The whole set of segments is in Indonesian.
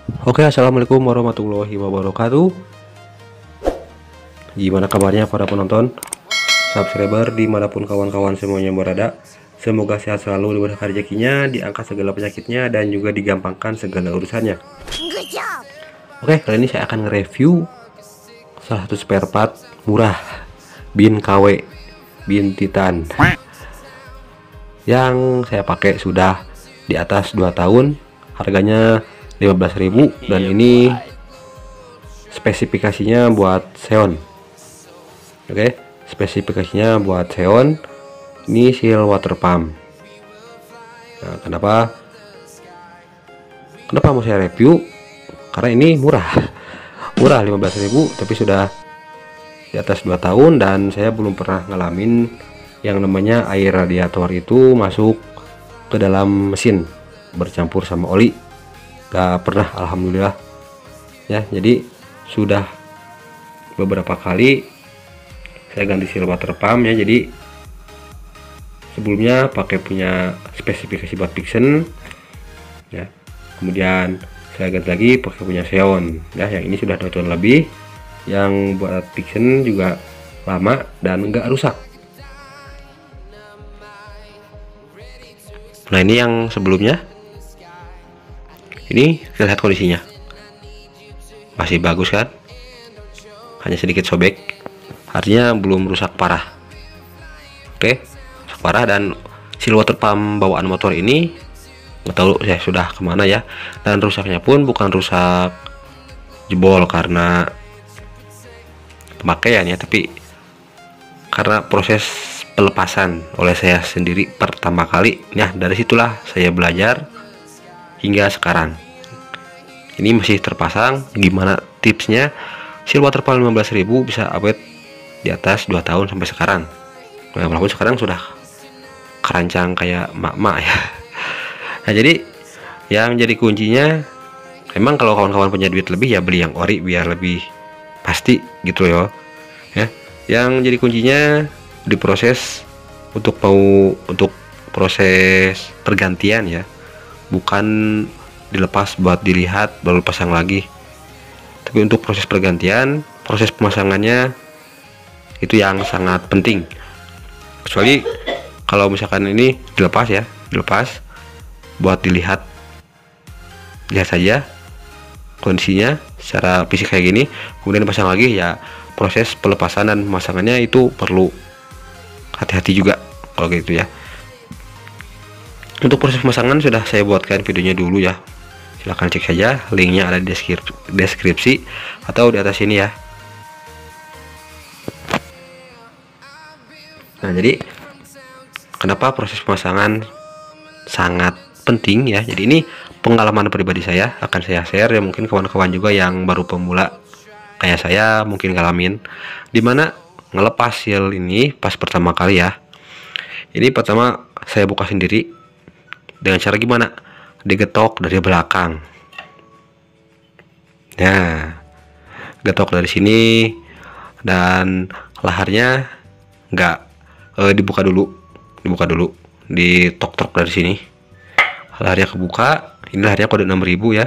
Oke, assalamualaikum warahmatullahi wabarakatuh. Gimana kabarnya para penonton, subscriber dimanapun kawan-kawan semuanya berada? Semoga sehat selalu, dimudahkan rezekinya, diangkat segala penyakitnya, dan juga digampangkan segala urusannya. Oke, kali ini saya akan nge-review salah satu spare part murah, bin KW, bin Titan, yang saya pakai sudah di atas 2 tahun. Harganya 15.000 dan ini spesifikasinya buat Xeon. Oke, spesifikasinya buat Xeon. Ini seal water pump. Nah, kenapa mau saya review? Karena ini murah 15.000 tapi sudah di atas 2 tahun dan saya belum pernah ngalamin yang namanya air radiator itu masuk ke dalam mesin bercampur sama oli. Gak pernah, alhamdulillah ya. Jadi sudah beberapa kali saya ganti seal water pump ya. Jadi sebelumnya pakai punya spesifikasi buat Vixen ya, kemudian saya ganti lagi pakai punya Xeon ya, yang ini sudah 2 tahun lebih. Yang buat Vixen juga lama dan enggak rusak. Nah, ini yang sebelumnya, ini kita lihat kondisinya masih bagus kan, hanya sedikit sobek, artinya belum rusak parah. Oke, rusak parah. Dan seal water pump bawaan motor ini nggak tahu saya sudah kemana ya. Dan rusaknya pun bukan rusak jebol karena pemakaian ya, tapi karena proses pelepasan oleh saya sendiri pertama kali. Nah, dari situlah saya belajar hingga sekarang. Ini masih terpasang. Gimana tipsnya seal water pump 15.000 bisa awet di atas 2 tahun sampai sekarang? Nah, walaupun sekarang sudah kerancang kayak mak-mak ya. Nah, jadi yang jadi kuncinya, emang kalau kawan-kawan punya duit lebih ya beli yang ori biar lebih pasti gitu ya. Yang jadi kuncinya diproses untuk proses pergantian ya, bukan dilepas buat dilihat baru pasang lagi. Tapi untuk proses pergantian, proses pemasangannya itu yang sangat penting. Kecuali kalau misalkan ini dilepas ya, dilepas buat dilihat, lihat saja kondisinya secara fisik kayak gini, kemudian dipasang lagi ya, proses pelepasan dan pemasangannya itu perlu hati-hati juga kalau gitu ya. Untuk proses pemasangan sudah saya buatkan videonya dulu ya, silahkan cek saja, linknya ada di deskripsi atau di atas ini ya. Nah, jadi kenapa proses pemasangan sangat penting ya. Jadi ini pengalaman pribadi saya, akan saya share ya, mungkin kawan-kawan juga yang baru pemula kayak saya mungkin ngalamin, dimana ngelepas seal ini pas pertama kali ya. Ini pertama saya buka sendiri dengan cara gimana, digetok dari belakang. Nah, getok dari sini dan laharnya nggak dibuka dulu, ditok-tok dari sini, laharnya kebuka. Ini laharnya kode 6000 ya,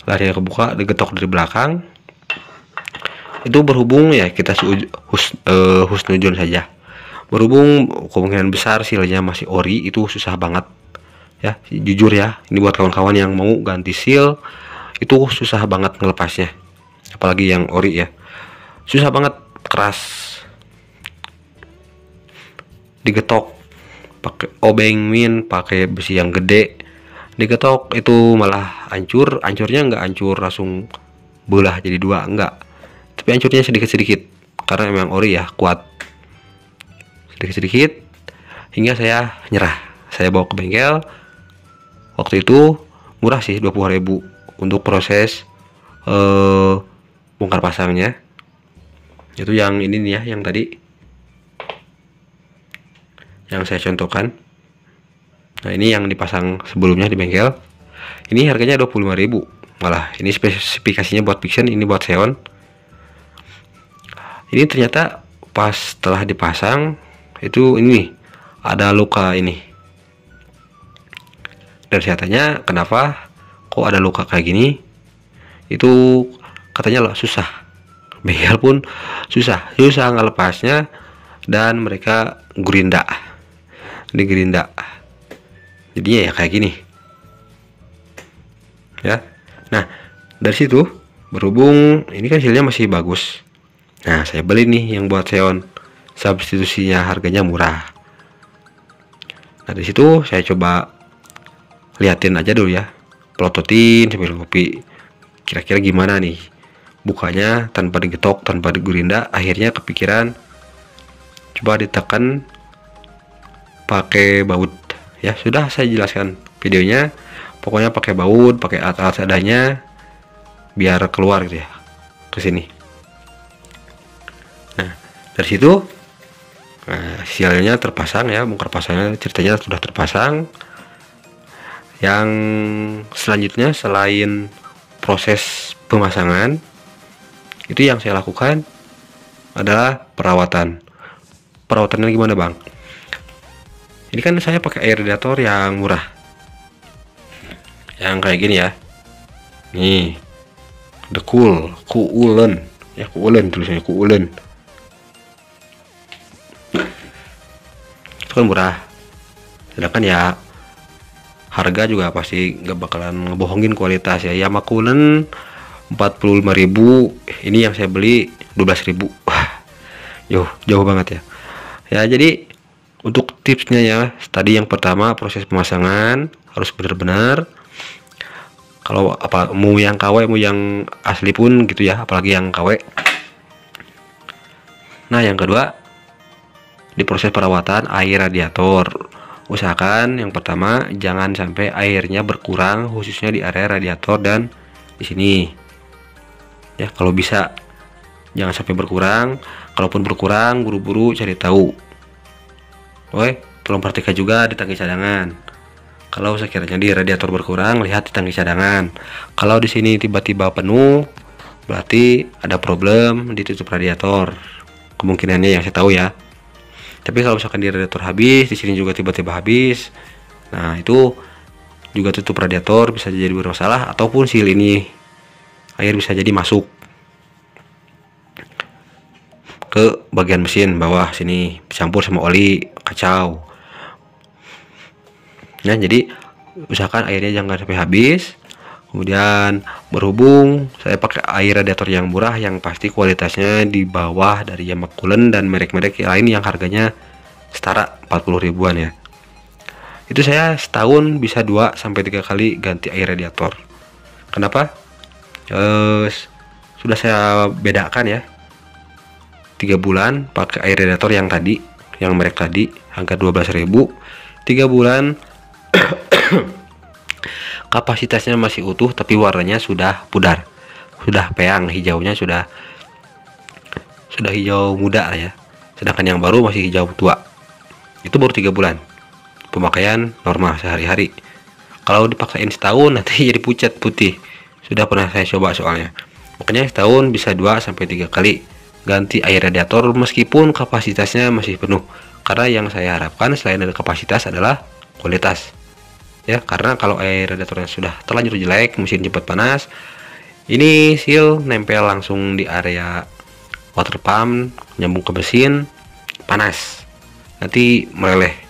laharnya kebuka, digetok dari belakang. Itu berhubung ya, kita husnuzon saja, berhubung kemungkinan besar sealnya masih ori, itu susah banget ya, jujur ya. Ini buat kawan-kawan yang mau ganti seal itu susah banget ngelepasnya, apalagi yang ori ya, susah banget, keras. Digetok pakai obeng min, pakai besi yang gede, digetok itu malah hancurnya nggak hancur langsung belah jadi dua, enggak, tapi hancurnya sedikit-sedikit karena memang ori ya, kuat, sedikit-sedikit, hingga saya nyerah. Saya bawa ke bengkel, waktu itu murah sih, 20.000 untuk proses bongkar pasangnya. Itu yang ini nih ya, yang tadi yang saya contohkan. Nah, ini yang dipasang sebelumnya di bengkel, ini harganya 25.000 malah. Ini spesifikasinya buat Vixen, ini buat Xeon. Ini ternyata pas setelah dipasang itu ini ada luka ini, dan saya tanya kenapa kok ada luka kayak gini. Itu katanya lah susah, bengkel pun susah ngelepasnya, dan mereka gerinda jadinya ya kayak gini ya. Nah dari situ, berhubung ini kan hasilnya masih bagus, nah saya beli nih yang buat Xeon, substitusinya harganya murah. Nah dari situ saya coba liatin aja dulu ya, pelototin sambil ngopi, kira-kira gimana nih bukanya tanpa digetok, tanpa digerinda. Akhirnya kepikiran coba ditekan pakai baut ya. Sudah saya jelaskan videonya, pokoknya pakai baut, pakai alat-alat seadanya biar keluar gitu ya ke sini. Nah dari situ, sialnya terpasang ya, bongkar pasangnya ceritanya sudah terpasang. Yang selanjutnya selain proses pemasangan, itu yang saya lakukan adalah perawatannya gimana bang? Ini kan saya pakai air radiator yang murah, yang kayak gini ya, nih the Koulen ya, Koulen tulisannya, Koulen itu kan murah. Sedangkan ya harga juga pasti nggak bakalan ngebohongin kualitas ya. Yamakulen 45.000, ini yang saya beli 12.000. Wah, jauh banget ya. Ya jadi untuk tipsnya ya, tadi yang pertama proses pemasangan harus benar-benar, kalau apa mau yang KW mau yang asli pun gitu ya, apalagi yang KW. Nah yang kedua, di proses perawatan air radiator, usahakan yang pertama jangan sampai airnya berkurang, khususnya di area radiator dan di sini ya. Kalau bisa jangan sampai berkurang, kalaupun berkurang buru-buru cari tahu. Oke, tolong perhatikan juga di tangki cadangan. Kalau sekiranya di radiator berkurang, lihat di tangki cadangan. Kalau di sini tiba-tiba penuh, berarti ada problem di tutup radiator. Kemungkinannya yang saya tahu ya. Tapi kalau misalkan di radiator habis, di sini juga tiba-tiba habis, nah itu juga tutup radiator bisa jadi bermasalah, ataupun seal ini air bisa jadi masuk ke bagian mesin bawah sini, campur sama oli, kacau. Nah jadi usahakan airnya jangan sampai habis. Kemudian berhubung saya pakai air radiator yang murah, yang pasti kualitasnya di bawah dari Yamakulen dan merek-merek lain yang harganya setara 40 ribuan ya. Itu saya setahun bisa 2 sampai 3 kali ganti air radiator. Kenapa? Sudah saya bedakan ya. 3 bulan pakai air radiator yang tadi, yang merek tadi harga 12.000. 3 bulan kapasitasnya masih utuh tapi warnanya sudah pudar, sudah peang, hijaunya sudah hijau muda ya. Sedangkan yang baru masih hijau tua. Itu baru 3 bulan pemakaian normal sehari-hari. Kalau dipaksain setahun nanti jadi pucat putih. Sudah pernah saya coba soalnya. Makanya setahun bisa 2 sampai 3 kali ganti air radiator meskipun kapasitasnya masih penuh. Karena yang saya harapkan selain dari kapasitas adalah kualitas. Ya, karena kalau air radiatornya sudah terlanjur jelek, mesin cepat panas, ini seal nempel langsung di area water pump, nyambung ke mesin, panas, nanti meleleh,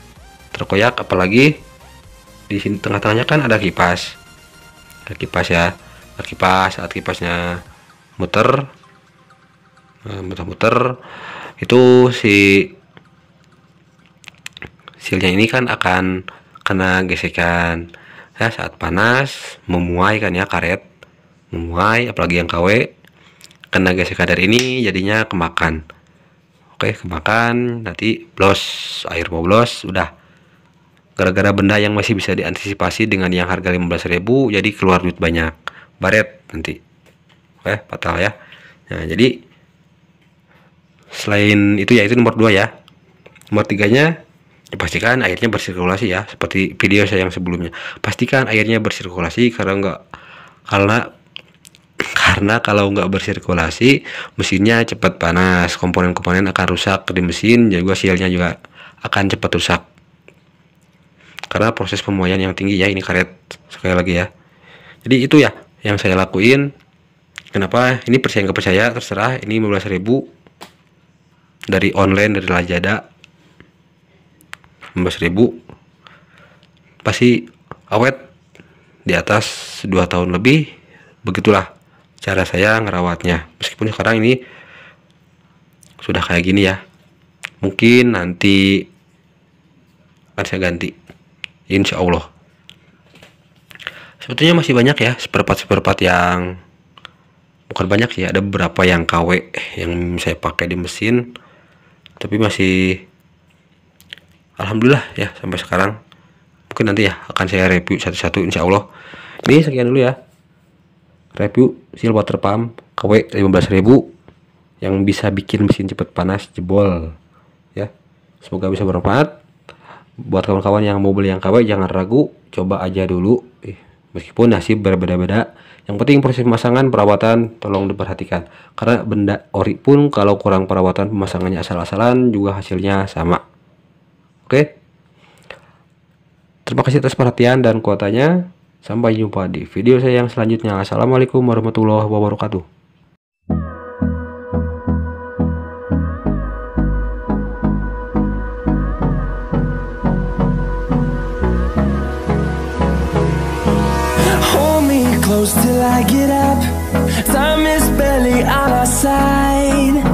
terkoyak. Apalagi di sini tengah-tengahnya kan ada kipas, ya, kipas. Saat kipasnya muter, itu si sealnya ini kan akan kena gesekan ya saat panas, memuai kan ya, karet memuai, apalagi yang KW kena gesekan dari ini jadinya kemakan. Oke, kemakan, nanti blos, air mau blos, udah gara-gara benda yang masih bisa diantisipasi dengan yang harga 15.000 jadi keluar duit banyak, baret nanti. Oke, fatal ya. Nah jadi selain itu ya, itu nomor 2 ya. Nomor 3 nya, pastikan airnya bersirkulasi ya, seperti video saya yang sebelumnya. Pastikan airnya bersirkulasi, karena kalau nggak bersirkulasi mesinnya cepat panas, komponen-komponen akan rusak di mesin, juga sealnya juga akan cepat rusak karena proses pemuaian yang tinggi ya. Ini karet sekali lagi ya. Jadi itu ya yang saya lakuin. Kenapa ini percaya nggak percaya terserah. Ini 15.000 dari online, dari Lazada. 15.000 pasti awet di atas 2 tahun lebih. Begitulah cara saya ngerawatnya. Meskipun sekarang ini sudah kayak gini ya, mungkin nanti akan saya ganti, insya Allah. Sebetulnya masih banyak ya seperempat yang bukan banyak sih, ada beberapa yang KW yang saya pakai di mesin, tapi masih alhamdulillah ya sampai sekarang. Mungkin nanti ya akan saya review satu-satu insya Allah. Ini sekian dulu ya review seal water pump KW 15.000 yang bisa bikin mesin cepat panas jebol ya. Semoga bisa bermanfaat buat kawan-kawan yang mau beli yang KW. Jangan ragu, coba aja dulu, meskipun nasib berbeda-beda. Yang penting proses pemasangan, perawatan tolong diperhatikan, karena benda ori pun kalau kurang perawatan, pemasangannya asal-asalan juga hasilnya sama. Oke, terima kasih atas perhatian dan kuotanya. Sampai jumpa di video saya yang selanjutnya. Assalamualaikum warahmatullahi wabarakatuh. Close till I get up. Time is barely on our side.